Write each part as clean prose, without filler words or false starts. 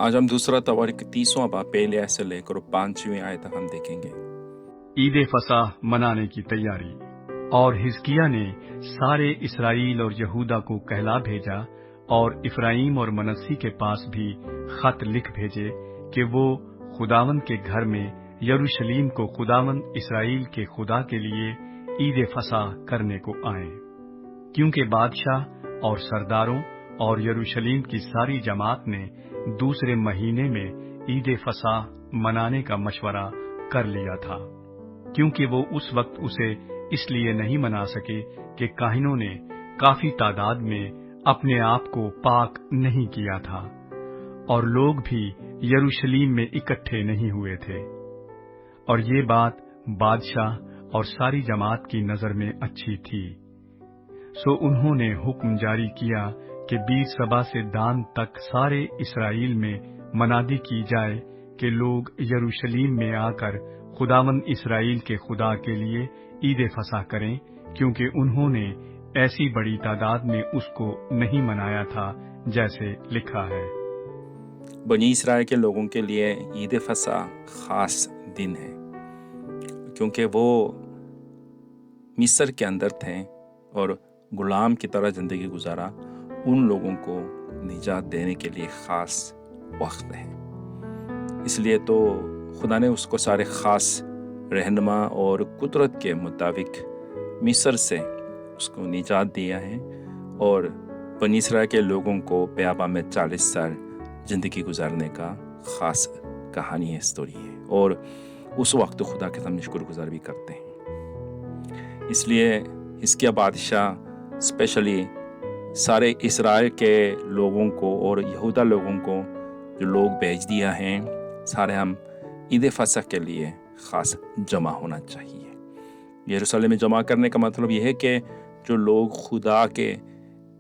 आज हम दूसरा तवारीख 30वां बाब पहले आयत से लेकर 5वीं आयत तक हम देखेंगे। ईद फसह मनाने की तैयारी। और हिजकिय्याह ने सारे इसराइल और यहूदा को कहला भेजा और इफ्राइम और मनस्सी के पास भी खत लिख भेजे कि वो खुदावंद के घर में यरूशलेम को खुदावंद इसराइल के खुदा के लिए ईद फसह करने को आए, क्योंकि बादशाह और सरदारों और यरूशलेम की सारी जमात ने दूसरे महीने में ईद फसह मनाने का मशवरा कर लिया था, क्योंकि वो उस वक्त उसे इसलिए नहीं मना सके कि काहिनों ने काफी तादाद में अपने आप को पाक नहीं किया था और लोग भी यरूशलेम में इकट्ठे नहीं हुए थे। और ये बात बादशाह और सारी जमात की नजर में अच्छी थी, सो उन्होंने हुक्म जारी किया कि बीरसबा से दान तक सारे इसराइल में मनादी की जाए कि लोग यरूशलेम में आकर खुदावंद इसराइल के खुदा के लिए ईद फसह करें, क्योंकि उन्होंने ऐसी बड़ी तादाद में उसको नहीं मनाया था जैसे लिखा है। बनी इसराइल के लोगों के लिए ईद फसह खास दिन है, क्योंकि वो मिस्र के अंदर थे और गुलाम की तरह जिंदगी गुजारा। उन लोगों को निजात देने के लिए खास वक्त है, इसलिए तो खुदा ने उसको सारे खास रहनुमा और कुदरत के मुताबिक मिस्र से उसको निजात दिया है। और बनी इसराइल के लोगों को बियाबा में 40 साल ज़िंदगी गुजारने का ख़ास कहानी है, स्टोरी है, और उस वक्त खुदा के सामने शुक्रगुजार भी करते हैं। इसलिए हिजकिय्याह बादशाह स्पेशली सारे इसराइल के लोगों को और यहूदा लोगों को जो लोग भेज दिया है, सारे हम ईद फसह के लिए ख़ास जमा होना चाहिए। यरूशलेम में जमा करने का मतलब यह है कि जो लोग खुदा के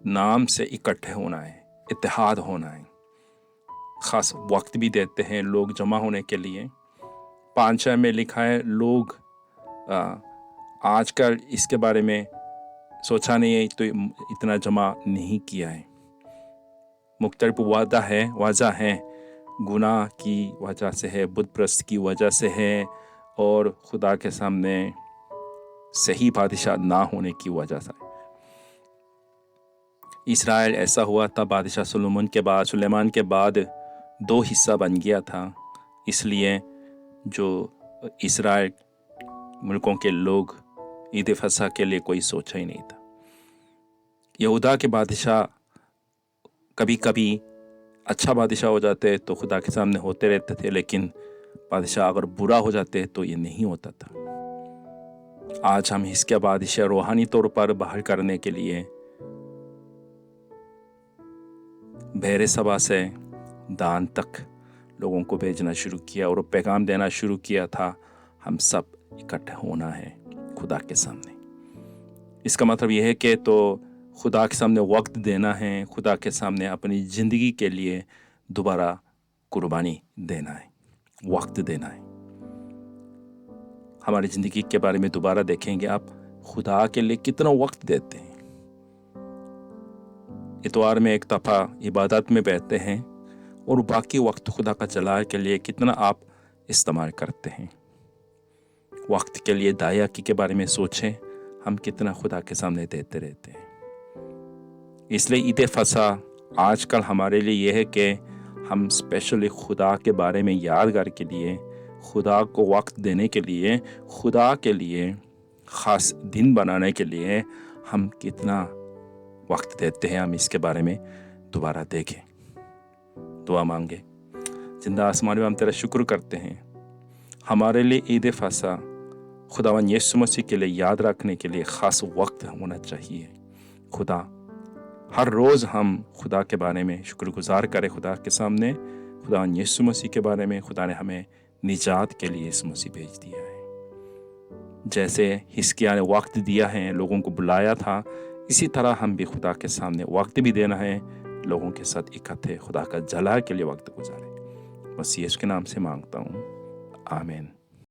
नाम से इकट्ठे होना है, इत्तेहाद होना है। ख़ास वक्त भी देते हैं लोग जमा होने के लिए। 5 में लिखा है, लोग आजकल इसके बारे में सोचा नहीं है तो इतना जमा नहीं किया है। मुख्तलिफ वजह है, गुनाह की वजह से है, बुत परस्त की वजह से है, और खुदा के सामने सही बादशाह ना होने की वजह से। इसराइल ऐसा हुआ था बादशाह सुलेमान के बाद 2 हिस्सा बन गया था, इसलिए जो इसराइल मुल्कों के लोग ईद फसह के लिए कोई सोचा ही नहीं था। यहूदा के बादशाह कभी कभी अच्छा बादशाह हो जाते तो खुदा के सामने होते रहते थे, लेकिन बादशाह अगर बुरा हो जाते तो ये नहीं होता था। आज हम हिजकिय्याह बादशाह रूहानी तौर पर बहाल करने के लिए बेरसबा से दान तक लोगों को भेजना शुरू किया और पैगाम देना शुरू किया था, हम सब इकट्ठे होना है खुदा के सामने। इसका मतलब यह है कि तो खुदा के सामने वक्त देना है, खुदा के सामने अपनी ज़िंदगी के लिए दोबारा कुर्बानी देना है, वक्त देना है। हमारी ज़िंदगी के बारे में दोबारा देखेंगे, आप खुदा के लिए कितना वक्त देते हैं। इतवार में एक दफ़ा इबादत में बैठते हैं और बाकी वक्त खुदा का जलाल के लिए कितना आप इस्तेमाल करते हैं। वक्त के लिए दायाकी के बारे में सोचें, हम कितना खुदा के सामने देते रहते हैं। इसलिए ईद फसह आजकल हमारे लिए यह है कि हम स्पेशली खुदा के बारे में यादगार के लिए, खुदा को वक्त देने के लिए, खुदा के लिए ख़ास दिन बनाने के लिए हम कितना वक्त देते हैं, हम इसके बारे में दोबारा देखें, दुआ मांगे। जिंदा आसमान में हम तेरा शुक्र करते हैं, हमारे लिए ईद फसह खुदावन यीशु मसीह के लिए याद रखने के लिए ख़ास वक्त होना चाहिए। खुदा हर रोज़ हम खुदा के बारे में शुक्रगुजार करें खुदा के सामने, खुदावन यीशु मसीह के बारे में। खुदा ने हमें निजात के लिए यीशु मसीह भेज दिया है। जैसे हिजकिय्याह ने वक्त दिया है, लोगों को बुलाया था, इसी तरह हम भी खुदा के सामने वक्त भी देना है, लोगों के साथ इकट्ठे खुदा का जलाल के लिए वक्त गुजारें। मसीह यीशु के नाम से मांगता हूँ, आमीन।